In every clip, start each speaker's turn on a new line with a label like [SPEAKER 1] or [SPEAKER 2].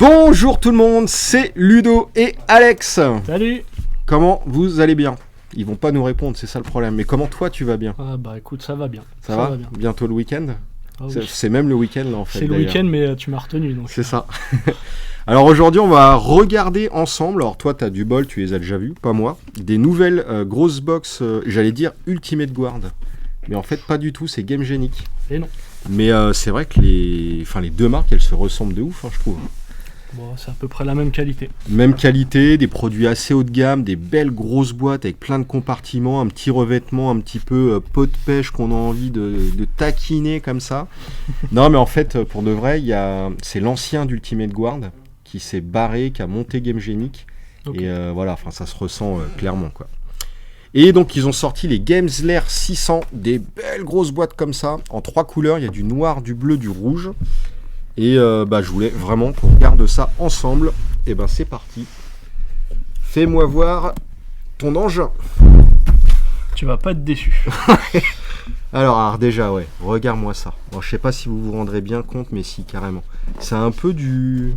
[SPEAKER 1] Bonjour tout le monde, c'est Ludo et Alex.
[SPEAKER 2] Salut.
[SPEAKER 1] Comment vous allez bien? Ils vont pas nous répondre, c'est ça le problème. Mais comment toi tu vas bien?
[SPEAKER 2] Ah bah écoute, ça va bien.
[SPEAKER 1] Ça va bien. Bientôt le week-end.
[SPEAKER 2] Ah oui.
[SPEAKER 1] C'est même le week-end là en fait.
[SPEAKER 2] C'est le week-end, mais tu m'as retenu. Donc.
[SPEAKER 1] C'est ça. Alors aujourd'hui on va regarder ensemble, alors toi t'as du bol, tu les as déjà vus, pas moi, des nouvelles grosses box, j'allais dire Ultimate Guard. Mais en fait pas du tout, c'est Game Genic.
[SPEAKER 2] Et non.
[SPEAKER 1] Mais c'est vrai que les deux marques elles se ressemblent de ouf, hein, je trouve.
[SPEAKER 2] Bon, c'est à peu près la même qualité.
[SPEAKER 1] Même qualité, des produits assez haut de gamme, des belles grosses boîtes avec plein de compartiments, un petit revêtement un petit peu pot de pêche qu'on a envie de taquiner comme ça. Non mais en fait pour de vrai, c'est l'ancien d'Ultimate Guard qui s'est barré, qui a monté Game Genic. Okay. Et voilà, enfin ça se ressent clairement quoi. Et donc ils ont sorti les Gamesler 600, des belles grosses boîtes comme ça, en 3 couleurs, il y a du noir, du bleu, du rouge. Et je voulais vraiment qu'on regarde ça ensemble. Et c'est parti. Fais-moi voir ton engin.
[SPEAKER 2] Tu vas pas être déçu.
[SPEAKER 1] alors déjà ouais, regarde-moi ça. Bon, je sais pas si vous vous rendrez bien compte, mais si carrément. C'est un peu du...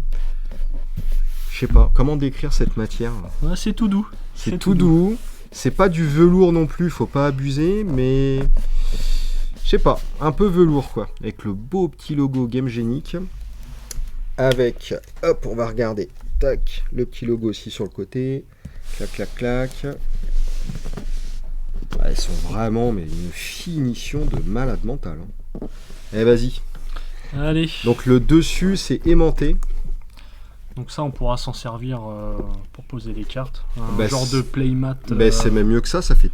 [SPEAKER 1] Je sais pas, comment décrire cette matière?
[SPEAKER 2] Ouais, c'est tout doux.
[SPEAKER 1] C'est tout doux. C'est pas du velours non plus, faut pas abuser, mais... Je sais pas, un peu velours quoi, avec le beau petit logo Game Genic, avec, hop, on va regarder, tac, le petit logo aussi sur le côté, clac, clac, clac. Ouais, ils sont vraiment, mais une finition de malade mental. Hein. Allez, vas-y.
[SPEAKER 2] Allez.
[SPEAKER 1] Donc le dessus, c'est aimanté.
[SPEAKER 2] Donc ça, on pourra s'en servir pour poser les cartes. Un genre de playmat.
[SPEAKER 1] C'est même mieux que ça fait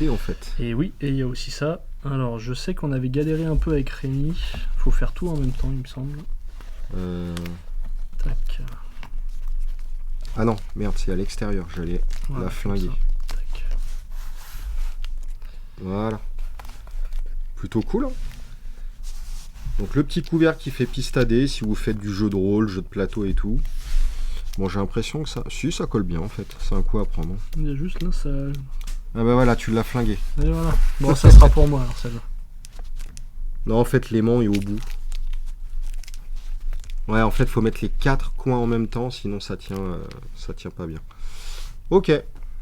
[SPEAKER 1] en fait.
[SPEAKER 2] Et oui, et il y a aussi ça. Alors, je sais qu'on avait galéré un peu avec Rémi. Faut faire tout en même temps, il me semble. Tac.
[SPEAKER 1] Ah non, merde, c'est à l'extérieur. J'allais la flinguer.
[SPEAKER 2] Tac.
[SPEAKER 1] Voilà. Plutôt cool, hein. Donc le petit couvercle qui fait pistader si vous faites du jeu de rôle, jeu de plateau et tout. Bon, j'ai l'impression que ça... Si, ça colle bien en fait. C'est un coup à prendre.
[SPEAKER 2] Il y a juste là, ça...
[SPEAKER 1] Ah bah voilà, tu l'as flingué.
[SPEAKER 2] Et voilà. Bon, ça sera pour moi alors celle-là.
[SPEAKER 1] Non, en fait, l'aimant est au bout. Ouais, en fait, faut mettre les 4 coins en même temps, sinon ça tient pas bien. Ok,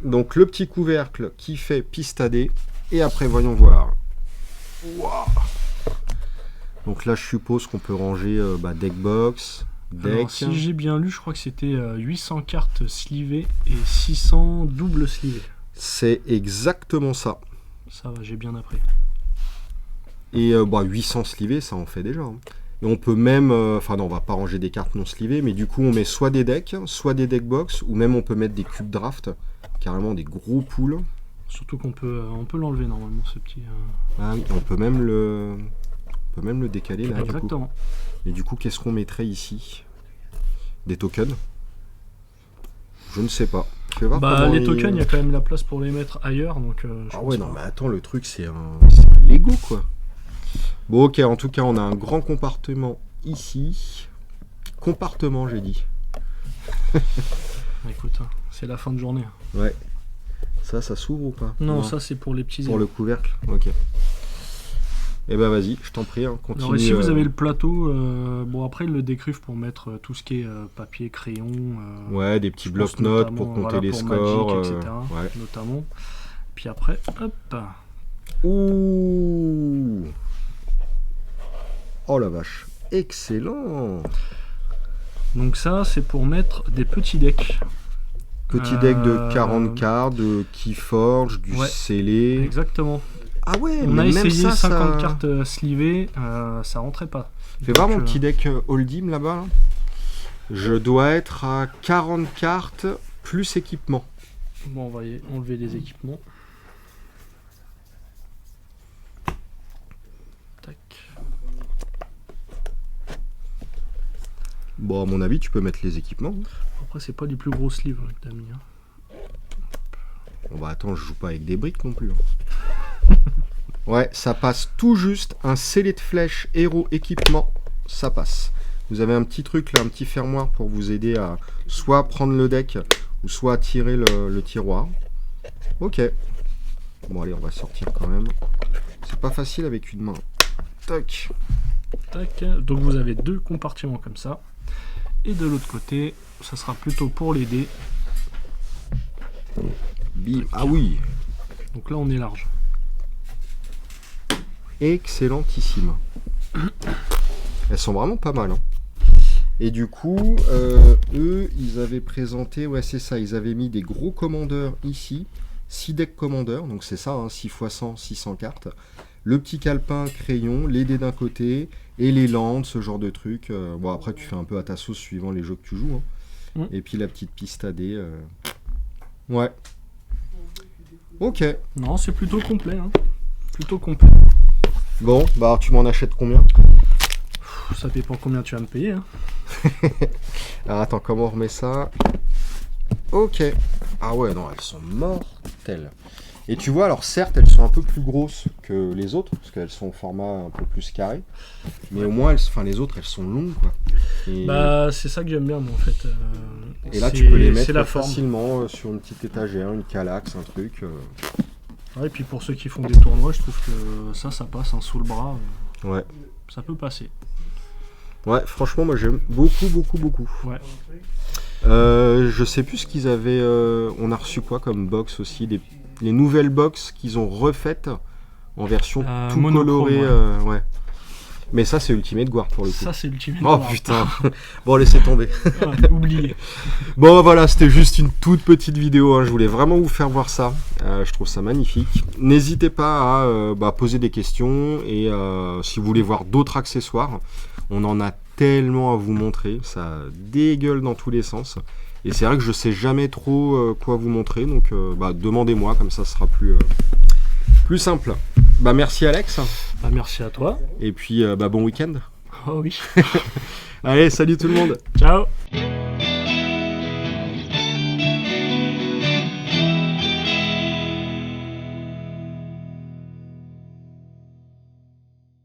[SPEAKER 1] donc le petit couvercle qui fait pistader. Et après, voyons voir. Wow. Donc là, je suppose qu'on peut ranger deckbox, deck.
[SPEAKER 2] Alors, si j'ai bien lu, je crois que c'était 800 cartes slivées et 600 doubles slivées.
[SPEAKER 1] C'est exactement ça.
[SPEAKER 2] Ça va, j'ai bien appris.
[SPEAKER 1] Et 800 slivés, ça en fait déjà. Hein. Et on peut même... Enfin non, on va pas ranger des cartes non slivées, mais du coup, on met soit des decks, soit des deckbox, ou même on peut mettre des cubes draft, carrément des gros poules.
[SPEAKER 2] Surtout qu'on peut, on peut l'enlever normalement, ce petit...
[SPEAKER 1] Ah oui, on peut même le décaler là.
[SPEAKER 2] Exactement.
[SPEAKER 1] Du coup. Et du coup, qu'est-ce qu'on mettrait ici? Des tokens? Je ne sais pas.
[SPEAKER 2] Les tokens, il y a quand même la place pour les mettre ailleurs, donc...
[SPEAKER 1] non, mais attends, le truc, c'est un Lego, quoi. Bon, ok, en tout cas, on a un grand compartiment ici. Compartiment, j'ai dit.
[SPEAKER 2] Écoute, hein, c'est la fin de journée.
[SPEAKER 1] Ouais. Ça s'ouvre ou pas?
[SPEAKER 2] Non, ça, c'est pour les petits...
[SPEAKER 1] Pour le couvercle? Ok. Eh ben vas-y, je t'en prie, hein, continue.
[SPEAKER 2] Alors ici vous avez le plateau, bon après ils le décrivent pour mettre tout ce qui est papier, crayon...
[SPEAKER 1] ouais, des petits blocs-notes pour compter les scores,
[SPEAKER 2] Magic, etc. Notamment. Puis après, hop.
[SPEAKER 1] Ouh. Oh la vache, excellent.
[SPEAKER 2] Donc ça c'est pour mettre des petits decks.
[SPEAKER 1] Petit deck de 40 cartes, de Keyforge, du scellé.
[SPEAKER 2] Exactement.
[SPEAKER 1] Ah ouais,
[SPEAKER 2] on a essayé 50 cartes slivées, ça rentrait pas.
[SPEAKER 1] Fais voir mon petit deck Holdim là-bas. Là. Je dois être à 40 cartes plus équipement.
[SPEAKER 2] Bon, on va enlever les équipements. Tac.
[SPEAKER 1] Bon, à mon avis, tu peux mettre les équipements.
[SPEAKER 2] Après, c'est pas les plus grosses livres que t'as mis. Hein.
[SPEAKER 1] Bon bah attends, je joue pas avec des briques non plus. Hein. Ouais, ça passe tout juste. Un scellé de flèches héros équipement, ça passe. Vous avez un petit truc là, un petit fermoir pour vous aider à soit prendre le deck ou soit à tirer le tiroir. Ok. Bon allez, on va sortir quand même. C'est pas facile avec une main. Tac.
[SPEAKER 2] Tac. Donc vous avez deux compartiments comme ça. Et de l'autre côté, ça sera plutôt pour les dés.
[SPEAKER 1] Bim. Ah oui,
[SPEAKER 2] Donc là, on est large.
[SPEAKER 1] excellentissime. Elles sont vraiment pas mal. Hein. Et du coup, eux, ils avaient présenté, ouais c'est ça, ils avaient mis des gros commandeurs ici, 6 decks commandeurs, donc c'est ça, hein, 6 x 100, 600 cartes. Le petit calepin, crayon, les dés d'un côté, et les landes, ce genre de truc. Bon après tu fais un peu à ta sauce suivant les jeux que tu joues. Hein. Et puis la petite piste à dés. Ouais. Ok.
[SPEAKER 2] Non, c'est plutôt complet. Hein. Plutôt complet.
[SPEAKER 1] Bon, bah tu m'en achètes combien?
[SPEAKER 2] Ça dépend combien tu vas me payer. Hein.
[SPEAKER 1] Alors attends, comment on remet ça? Ok. Ah ouais, non, elles sont mortelles. Et tu vois, alors certes, elles sont un peu plus grosses que les autres, parce qu'elles sont au format un peu plus carré. Mais au moins, les autres, elles sont longues, quoi. Et,
[SPEAKER 2] Bah, c'est ça que j'aime bien, moi, en fait.
[SPEAKER 1] et là, tu peux les mettre
[SPEAKER 2] la forme.
[SPEAKER 1] facilement sur une petite étagère, une calax, un truc.
[SPEAKER 2] Ouais, et puis pour ceux qui font des tournois, je trouve que ça passe sous le bras.
[SPEAKER 1] Ouais.
[SPEAKER 2] Ça peut passer.
[SPEAKER 1] Ouais, franchement, moi j'aime beaucoup, beaucoup, beaucoup.
[SPEAKER 2] Ouais.
[SPEAKER 1] Je sais plus ce qu'ils avaient. On a reçu quoi comme box aussi, les nouvelles box qu'ils ont refaites en version tout
[SPEAKER 2] monochrome,
[SPEAKER 1] colorée.
[SPEAKER 2] ouais.
[SPEAKER 1] Ouais. Mais ça, c'est Ultimate Guard pour le coup.
[SPEAKER 2] Ça, c'est Ultimate
[SPEAKER 1] Oh
[SPEAKER 2] Guard.
[SPEAKER 1] putain. Bon, laissez tomber.
[SPEAKER 2] Ouais, oublié.
[SPEAKER 1] Bon, voilà, c'était juste une toute petite vidéo. Hein. Je voulais vraiment vous faire voir ça. Je trouve ça magnifique. N'hésitez pas à poser des questions et si vous voulez voir d'autres accessoires. On en a tellement à vous montrer, ça dégueule dans tous les sens. Et c'est vrai que je sais jamais trop quoi vous montrer, donc demandez-moi, comme ça ce sera plus simple. Bah merci Alex.
[SPEAKER 2] Bah, merci à toi.
[SPEAKER 1] Et puis bon week-end.
[SPEAKER 2] Oh oui.
[SPEAKER 1] Allez, salut tout le monde.
[SPEAKER 2] Ciao.